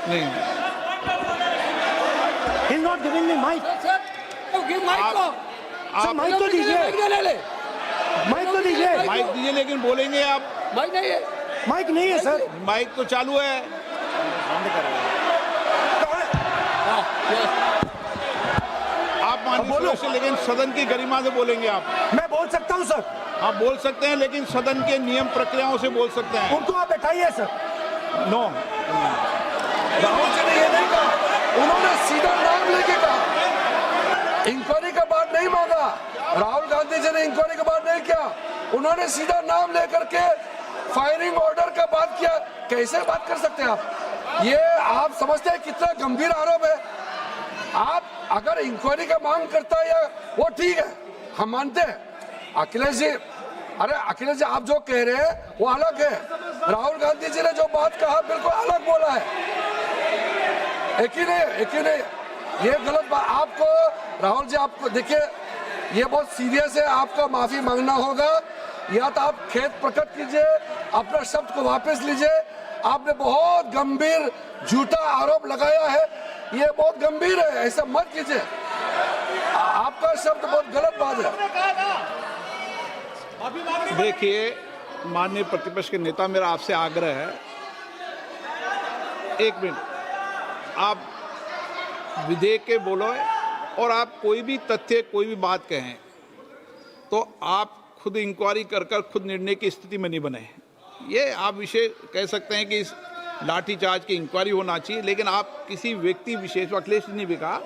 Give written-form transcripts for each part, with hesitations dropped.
नहीं, He's not giving me mic. Sir mic तो दीजिए, माइक तो दीजिए। माइक दीजिए लेकिन बोलेंगे आप। माइक नहीं है सर। माइक तो चालू है। आप माननीय सदस्य, लेकिन सदन की गरिमा से बोलेंगे आप। मैं बोल सकता हूँ सर। आप बोल सकते हैं लेकिन सदन के नियम प्रक्रियाओं से बोल सकते हैं। उनको आप बैठाइए सर। नो, राहुल जी ने ये नहीं कहा, उन्होंने सीधा नाम लेके कहा। इंक्वायरी का बात नहीं मांगा, राहुल गांधी जी ने इंक्वायरी का बात नहीं किया, उन्होंने सीधा नाम लेकर के फायरिंग ऑर्डर का बात किया। कैसे बात कर सकते हैं आप? ये आप समझते हैं कितना गंभीर आरोप है? आप अगर इंक्वायरी का मांग करता है या वो ठीक है, हम मानते हैं। अखिलेश जी, अरे अखिलेश जी आप जो कह रहे हैं वो अलग है, राहुल गांधी जी ने जो बात कहा बिल्कुल अलग बोला है। एक ही नहीं, ये गलत बात। आपको राहुल जी, आपको देखिए ये बहुत सीरियस है, आपको माफी मांगना होगा, या तो आप खेद प्रकट कीजिए, अपना शब्द को वापस लीजिए। आपने बहुत गंभीर झूठा आरोप लगाया है, ये बहुत गंभीर है, ऐसा मत कीजिए। आपका शब्द बहुत गलत बात है। देखिए माननीय प्रतिपक्ष के नेता, मेरा आपसे आग्रह है, एक मिनट, आप विधेयक के बोलो और आप कोई भी तथ्य, कोई भी बात कहें तो आप खुद इंक्वायरी कर खुद निर्णय की स्थिति में नहीं बने। ये आप विषय कह सकते हैं कि इस लाठीचार्ज की इंक्वायरी होना चाहिए, लेकिन आप किसी व्यक्ति विशेष, अखिलेश ने भी कहा,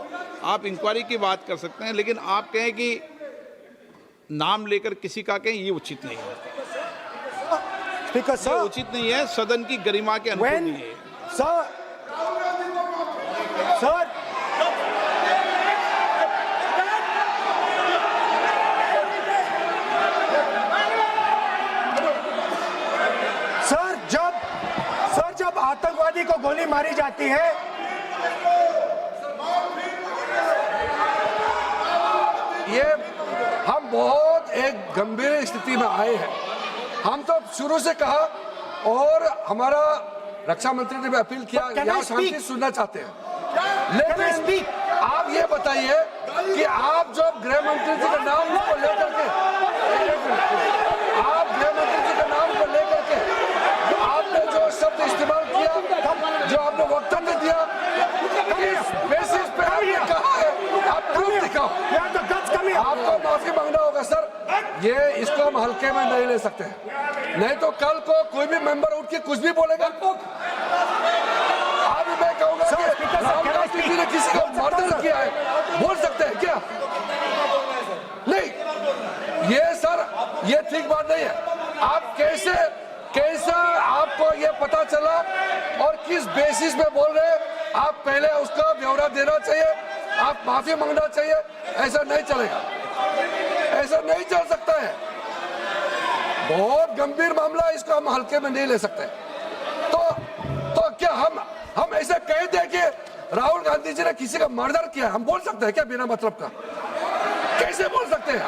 आप इंक्वायरी की बात कर सकते हैं, लेकिन आप कहें कि नाम लेकर किसी का कहें, ये उचित नहीं है। स्पीकर ये सर, उचित नहीं है, सदन की गरिमा के अनुकूल नहीं है। सर जब आतंकवादी को गोली मारी जाती है, ये हम बहुत एक गंभीर स्थिति में आए हैं। हम तो शुरू से कहा, और हमारा रक्षा मंत्री ने भी अपील किया, यहाँ शांति सुनना चाहते हैं। लेकिन आप ये बताइए कि आप जो गृह मंत्री जी का नाम को लेकर के, आप गृह मंत्री जी का नाम को लेकर के आपने जो शब्द इस्तेमाल किया, जो आपने वक्तव्य दिया, इस बेसिस पे आपने कहा है, आप प्रूफ दिखाओ। आपको माफी मांगना होगा सर, ये इसको हम हल्के में नहीं ले सकते, नहीं तो कल को कोई भी मेंबर उठ के कुछ भी बोलेगा। आज मैं कहूंगा कि राहुल गांधी जी ने किसी का मर्डर किया है, बोल सकते हैं क्या? नहीं, ये सर ये ठीक बात नहीं है। आप कैसे आपको ये पता चला और किस बेसिस पे बोल रहे हैं? आप पहले उसका ब्यौरा देना चाहिए, आप माफी मांगना चाहिए। ऐसा नहीं चलेगा, ऐसा नहीं चल सकता है। बहुत गंभीर मामला, इसको हम हल्के में नहीं ले सकते। तो क्या हम ऐसा कह दें कि राहुल गांधी जी ने किसी का मर्डर किया, हम बोल सकते हैं क्या बिना मतलब का? कैसे बोल सकते हैं?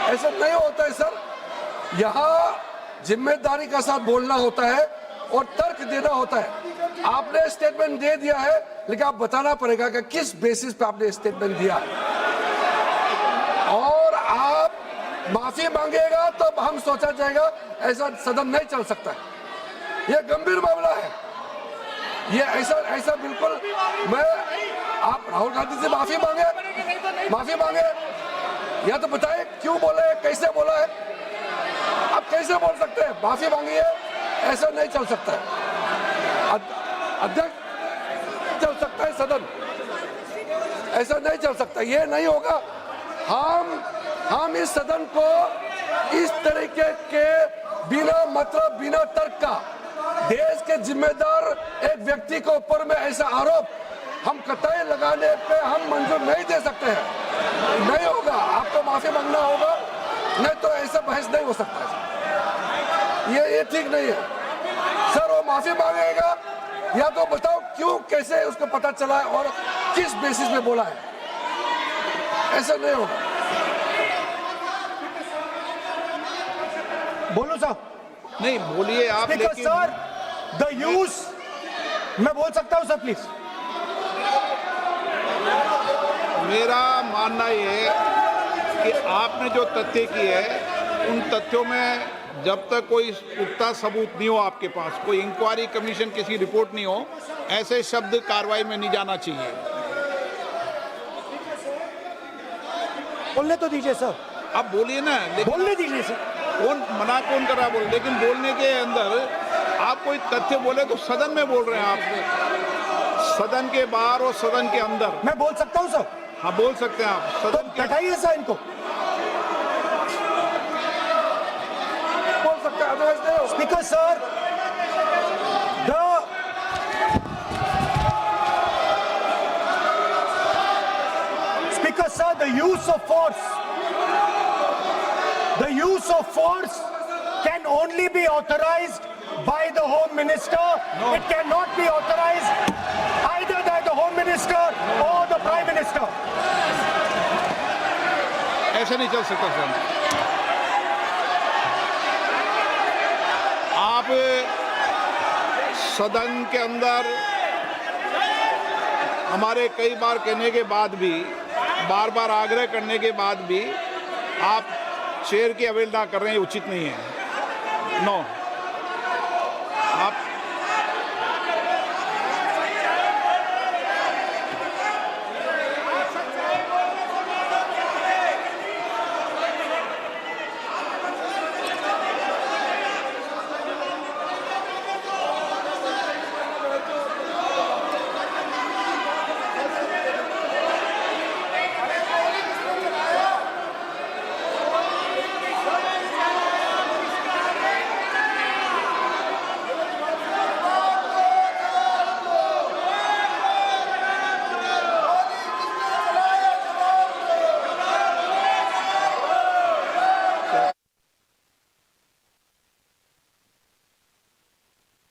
ऐसा नहीं होता है सर। यहाँ जिम्मेदारी का साथ बोलना होता है और तर्क देना होता है। आपने स्टेटमेंट दे दिया है, लेकिन आप बताना पड़ेगा कि किस बेसिस पे आपने स्टेटमेंट दिया, और आप माफी मांगेगा तब हम सोचा जाएगा। ऐसा सदन नहीं चल सकता है, यह गंभीर मामला है। ये ऐसा बिल्कुल, मैं आप राहुल गांधी से माफी मांगे, या तो बताए क्यों बोले, कैसे बोला है। आप कैसे बोल सकते हैं? माफी मांगिए, ऐसा नहीं चल सकता है। अध्यक्ष चल सकता है सदन, ऐसा नहीं चल सकता, ये नहीं होगा। हम इस सदन को इस तरीके के बिना मतलब, बिना तर्क का, देश के जिम्मेदार एक व्यक्ति के ऊपर में ऐसा आरोप हम कतई लगाने पे हम मंजूर नहीं दे सकते हैं। नहीं होगा, आपको माफी मांगना होगा, नहीं तो ऐसा बहस नहीं हो सकता है। ये ठीक नहीं है सर। वो माफी मांगेगा, या तो बताओ क्यों, कैसे उसको पता चला है और किस बेसिस पे बोला है। ऐसा नहीं होगा। बोलो साहब। नहीं बोलिए आप, लेकिन सर, the use मैं बोल सकता हूं सर प्लीज? मेरा मानना ये है कि आपने जो तथ्य किए हैं उन तथ्यों में जब तक कोई पुख्ता सबूत नहीं हो आपके पास, कोई इंक्वायरी कमीशन किसी रिपोर्ट नहीं हो, ऐसे शब्द कार्रवाई में नहीं जाना चाहिए। बोलने तो दीजिए सर, आप बोलिए ना, लेकिन बोलने दीजिए सर। कौन कर रहा है बोल, लेकिन बोलने के अंदर आप कोई तथ्य बोले तो सदन में बोल रहे हैं आप, सदन के बाहर और सदन के अंदर। मैं बोल सकता हूं सर? हाँ बोल सकते हैं आप, तो सदन के बैठाइए सर इनको। बोल सकते हैं, अदरवाइज नहीं होगा। Speaker sir, Speaker sir, the use of force can only be authorized by the Home Minister. No. It cannot be authorized either by the Home Minister or the Prime Minister. ऐसे नहीं चल सकता sir. आप सदन के अंदर हमारे कई बार कहने के बाद भी, बार बार आग्रह करने के बाद भी आप चेयर की अवहेलना कर रहे हैं, उचित नहीं है। नो।